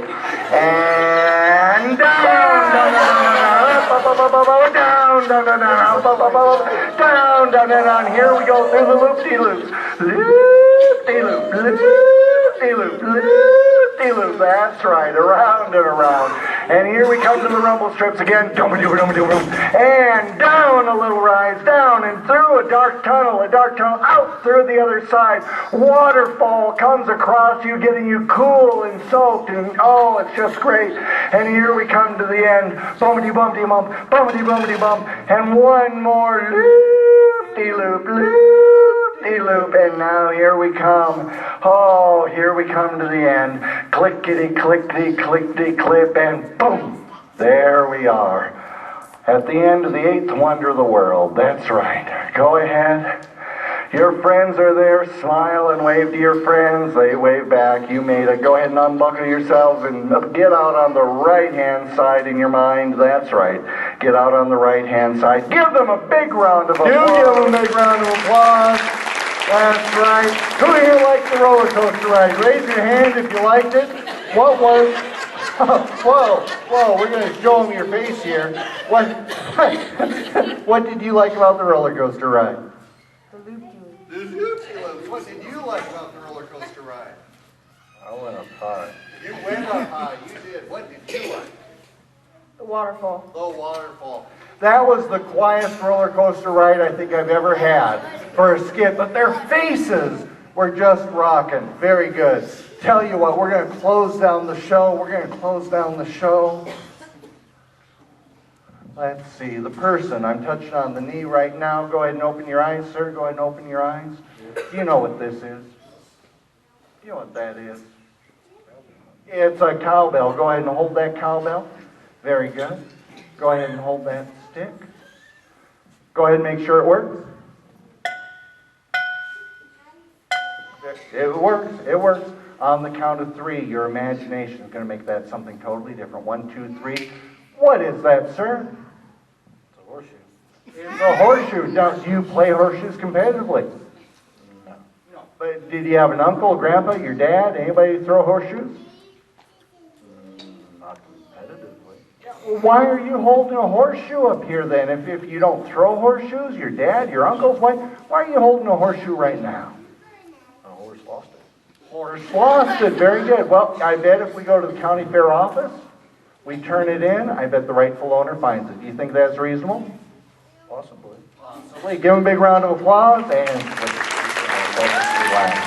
And down, down, down, up, up, up, up, up, down, down, down, up, up, up, up, down, down, down, down. Here we go through the loop-de-loops. Loop-de-loop, loop-de-loop, loop-de-loop. That's right, around and around. And here we come to the rumble strips again. And down a little rise, down and through a dark tunnel, out through the other side. Waterfall comes across you, getting you cool and soaked, and oh, it's just great. And here we come to the end. Bumpity bumpity bump, bumpity bumpity bump, and one more loop-de-loop, loop-de-loop, and now here we come. Oh, here we come to the end. Clickety, clickety, clickety, clip, and boom! There we are. At the end of the 8th wonder of the world. That's right. Go ahead. Your friends are there. Smile and wave to your friends. They wave back. You made it. Go ahead and unbuckle yourselves and get out on the right-hand side in your mind. That's right. Get out on the right-hand side. Give them a big round of applause. You give them a big round of applause. That's right. Who here liked the roller coaster ride? Raise your hand if you liked it. What was... Whoa, we're going to show them your face here. What did you like about the roller coaster ride? The The loop-de-loop. What did you like about the roller coaster ride? I went up high. You went up high. You did. What did you like? The waterfall. The waterfall. That was the quietest roller coaster ride I think I've ever had for a skit, but their faces were just rocking. Very good. Tell you what, we're going to close down the show. Let's see, the person, I'm touching on the knee right now. Go ahead and open your eyes, sir. Go ahead and open your eyes. Do you know what this is? Do you know what that is? It's a cowbell. Go ahead and hold that cowbell. Very good. Go ahead and hold that stick. Go ahead and make sure it works. It works. On the count of 3, your imagination is going to make that something totally different. 1, 2, 3. What is that, sir? It's a horseshoe. It's a horseshoe. Now, do you play horseshoes competitively? No. But did you have an uncle, grandpa, your dad, anybody throw horseshoes? Not competitively. Well, why are you holding a horseshoe up here then? If you don't throw horseshoes, your dad, your uncles, why are you holding a horseshoe right now? A horse lost it. Horse lost it. Very good. Well, I bet if we go to the county fair office, we turn it in, I bet the rightful owner finds it. Do you think that's reasonable? Possibly. Possibly. Give him a big round of applause and relax.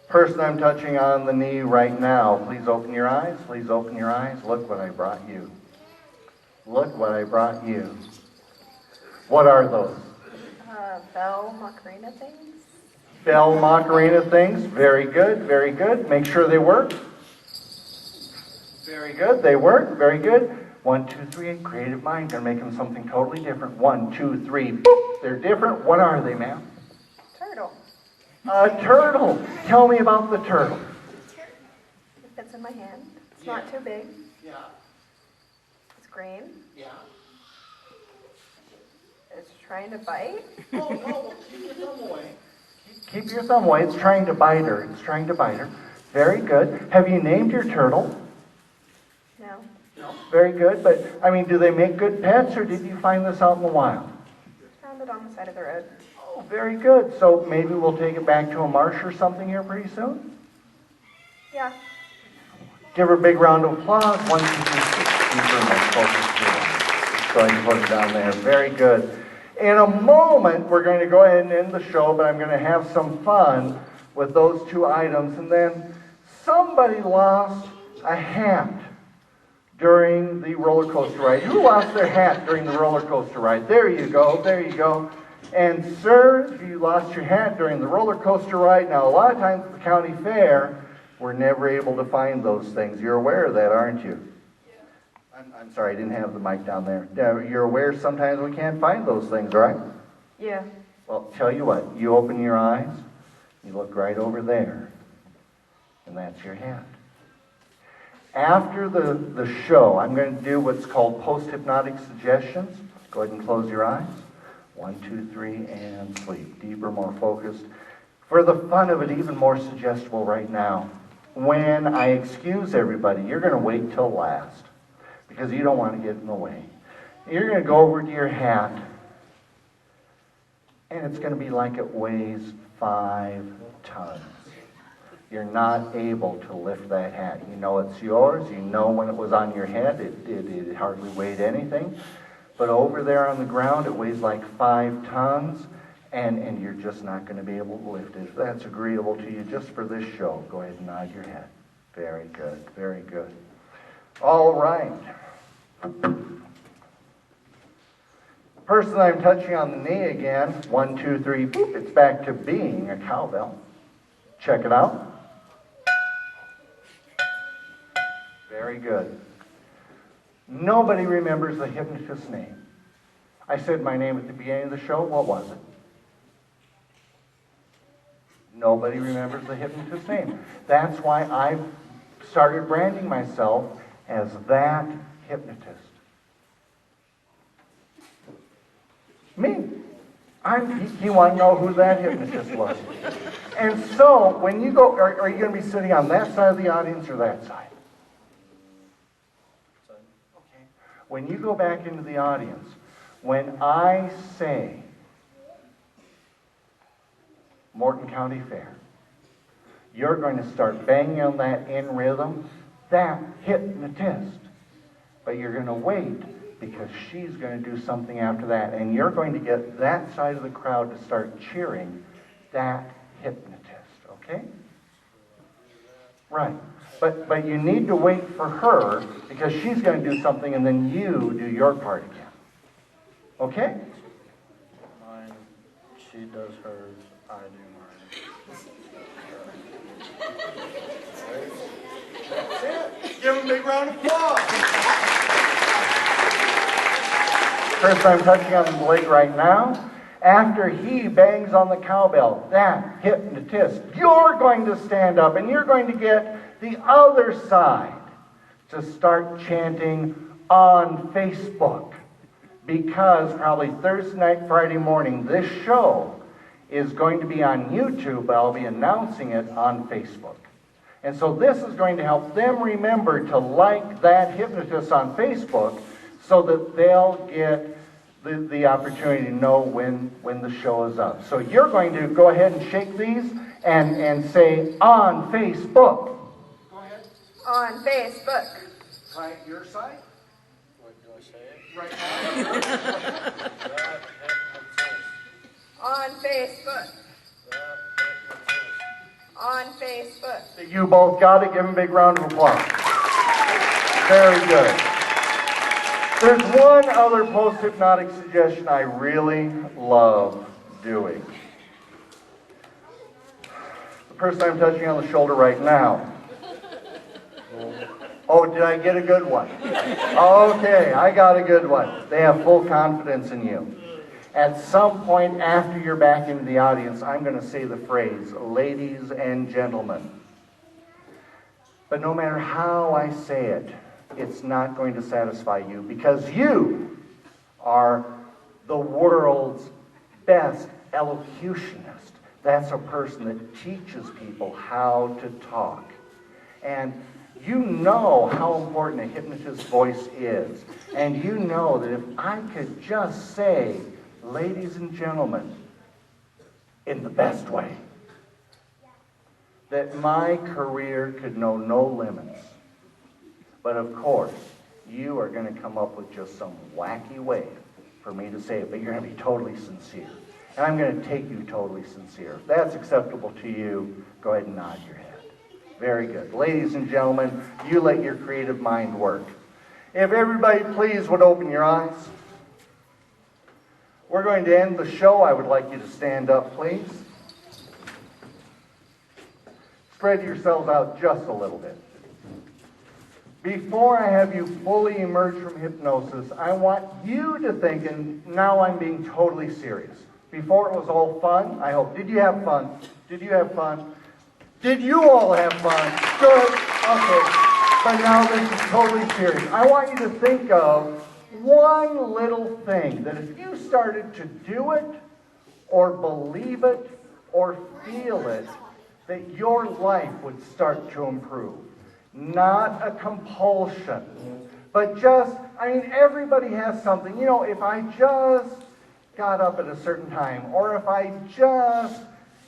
Person I'm touching on the knee right now, please open your eyes. Please open your eyes. Look what I brought you. Look what I brought you. What are those? Bell Macarena things. Bell Macarena things. Very good, very good. Make sure they work. Very good, they work. Very good. 1, 2, 3, creative mind. Gonna make them something totally different. 1, 2, 3, boop. They're different. What are they, ma'am? Turtle. A turtle. Tell me about the turtle. It fits in my hand. It's not too big. Yeah. It's green. Yeah. It's trying to bite. Oh, no. Keep your thumb away. Keep your thumb away. It's trying to bite her. It's trying to bite her. Very good. Have you named your turtle? No. Very good. But, I mean, do they make good pets, or did you find this out in the wild? Found it on the side of the road. Oh, very good. So maybe we'll take it back to a marsh or something here pretty soon? Yeah. Give her a big round of applause. 1, 2, 3, 6. Keep her much closer to her. Go ahead and put it down there. Very good. In a moment, we're going to go ahead and end the show, but I'm going to have some fun with those 2 items. And then somebody lost a hat during the roller coaster ride. Who lost their hat during the roller coaster ride? There you go. There you go. And sir, if you lost your hat during the roller coaster ride, now a lot of times at the county fair, we're never able to find those things. You're aware of that, aren't you? I'm sorry, I didn't have the mic down there. You're aware sometimes we can't find those things, right? Yeah. Well, tell you what, you open your eyes, you look right over there, and that's your hat. After the show, I'm going to do what's called post-hypnotic suggestions. Go ahead and close your eyes. 1, 2, 3, and sleep. Deeper, more focused. For the fun of it, even more suggestible right now. When I excuse everybody, you're going to wait till last, because you don't want to get in the way. You're going to go over to your hat, and it's going to be like it weighs 5 tons. you're not able to lift that hat. You know it's yours. You know when it was on your head, it hardly weighed anything. But over there on the ground, it weighs like 5 tons, and you're just not going to be able to lift it. If that's agreeable to you just for this show, go ahead and nod your head. Very good, very good. All right. Person I'm touching on the knee again, 1, 2, 3, boop, it's back to being a cowbell. Check it out. Very good. Nobody remembers the hypnotist's name. I said my name at the beginning of the show. What was it? Nobody remembers the hypnotist's name. That's why I started branding myself as that hypnotist. Me. You want to know who that hypnotist was. And so, when you go, are you going to be sitting on that side of the audience or that side? Okay. When you go back into the audience, when I say Morton County Fair, you're going to start banging on that in rhythm, that hypnotist. But you're going to wait, because she's going to do something after that. And you're going to get that side of the crowd to start cheering that hypnotist, okay? Right. But you need to wait for her, because she's going to do something, and then you do your part again. Okay? Mine, she does hers, I do mine. That's it. Give him a big round of applause. First, I'm touching on the leg right now. After he bangs on the cowbell, that hypnotist, you're going to stand up and you're going to get the other side to start chanting on Facebook. Because probably Thursday night, Friday morning, this show is going to be on YouTube, but I'll be announcing it on Facebook. And so this is going to help them remember to like that hypnotist on Facebook, so that they'll get the opportunity to know when the show is up. So you're going to go ahead and shake these and say, on Facebook. Go ahead. On Facebook. Try it your side. What, do I say it? Right now. On Facebook. On Facebook. You both got it. Give them a big round of applause. Very good. There's one other post-hypnotic suggestion I really love doing. The person I'm touching on the shoulder right now. Oh, did I get a good one? Okay, I got a good one. They have full confidence in you. At some point after you're back into the audience, I'm going to say the phrase, ladies and gentlemen. But no matter how I say it, it's not going to satisfy you, because you are the world's best elocutionist. That's a person that teaches people how to talk. And you know how important a hypnotist's voice is. And you know that if I could just say, ladies and gentlemen, in the best way, that my career could know no limits. But of course, you are going to come up with just some wacky way for me to say it, but you're going to be totally sincere. And I'm going to take you totally sincere. If that's acceptable to you, go ahead and nod your head. Very good. Ladies and gentlemen, you let your creative mind work. If everybody please would open your eyes. We're going to end the show. I would like you to stand up, please. Spread yourselves out just a little bit. Before I have you fully emerge from hypnosis, I want you to think, and now I'm being totally serious. Before it was all fun, I hope. Did you have fun? Did you have fun? Did you all have fun? Good. Okay. But now this is totally serious. I want you to think of one little thing that if you started to do it, or believe it, or feel it, that your life would start to improve. Not a compulsion, but just, everybody has something. If I just got up at a certain time, or if I just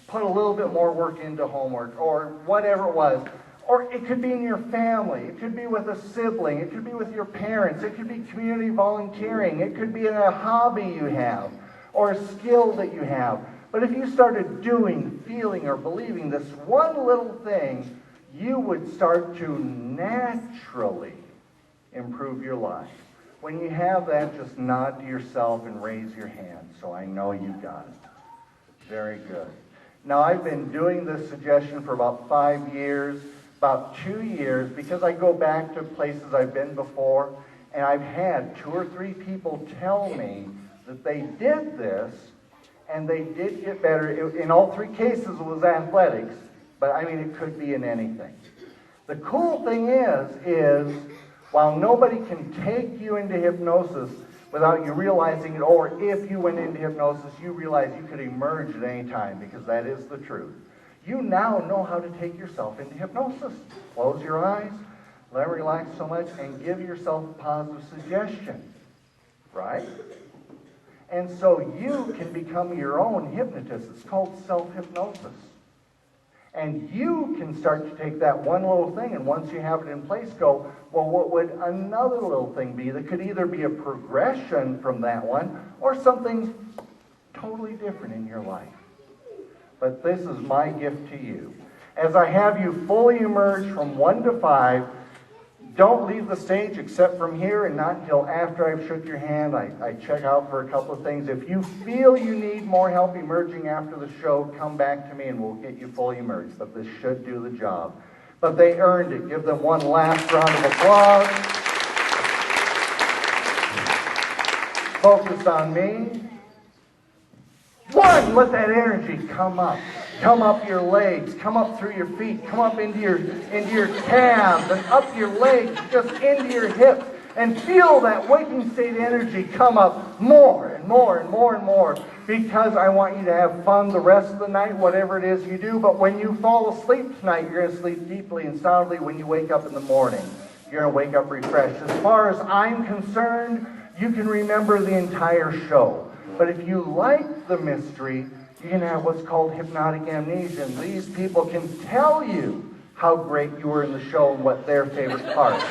put a little bit more work into homework or whatever it was. Or it could be in your family. It could be with a sibling. It could be with your parents. It could be community volunteering. It could be in a hobby you have or a skill that you have. But if you started doing, feeling, or believing this one little thing, you would start to naturally improve your life. When you have that, just nod to yourself and raise your hand, so I know you got it. Very good. Now, I've been doing this suggestion for about 5 years, about 2 years, because I go back to places I've been before, and I've had 2 or 3 people tell me that they did this, and they did get better. In all 3 cases, it was athletics, but I mean, it could be in anything. The cool thing is while nobody can take you into hypnosis without you realizing it, or if you went into hypnosis, you realize you could emerge at any time, because that is the truth. You now know how to take yourself into hypnosis. Close your eyes, let it relax so much, and give yourself a positive suggestion. Right? And so you can become your own hypnotist. It's called self-hypnosis. And you can start to take that one little thing, and once you have it in place, go, well, what would another little thing be that could either be a progression from that one or something totally different in your life? But this is my gift to you. As I have you fully emerge from 1 to 5, don't leave the stage except from here, and not until after I've shook your hand. I check out for a couple of things. If you feel you need more help emerging after the show, come back to me and we'll get you fully emerged. But this should do the job. But they earned it. Give them one last round of applause. Focus on me. 1, let that energy come up. Come up your legs, come up through your feet, come up into your calves, and up your legs, just into your hips, and feel that waking state energy come up more and more and more and more, because I want you to have fun the rest of the night, whatever it is you do. But when you fall asleep tonight, you're going to sleep deeply and soundly. When you wake up in the morning, you're going to wake up refreshed. As far as I'm concerned, you can remember the entire show. But if you like the mystery, you can have what's called hypnotic amnesia. And these people can tell you how great you were in the show and what their favorite parts.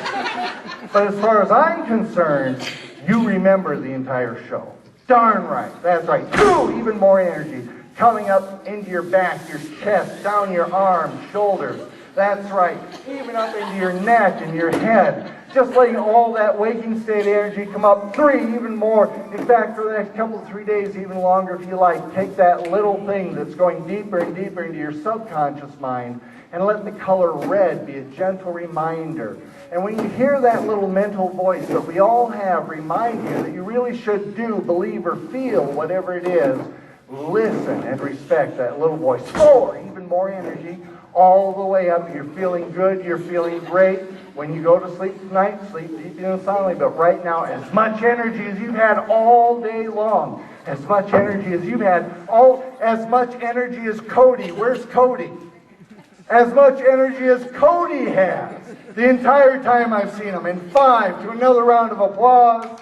But as far as I'm concerned, you remember the entire show. Darn right. That's right. 2, even more energy coming up into your back, your chest, down your arms, shoulders. That's right. Even up into your neck and your head. Just letting all that waking state energy come up. 3, even more. In fact, for the next couple of 3 days, even longer if you like, take that little thing that's going deeper and deeper into your subconscious mind and let the color red be a gentle reminder. And when you hear that little mental voice that we all have remind you that you really should do, believe, or feel whatever it is, listen and respect that little voice. 4, even more energy, all the way up. You're feeling good, you're feeling great. When you go to sleep tonight, sleep deeply and soundly. But right now, as much energy as you've had all day long, as much energy as you've had, as much energy as Cody. Where's Cody? As much energy as Cody has the entire time I've seen him. And 5, to another round of applause.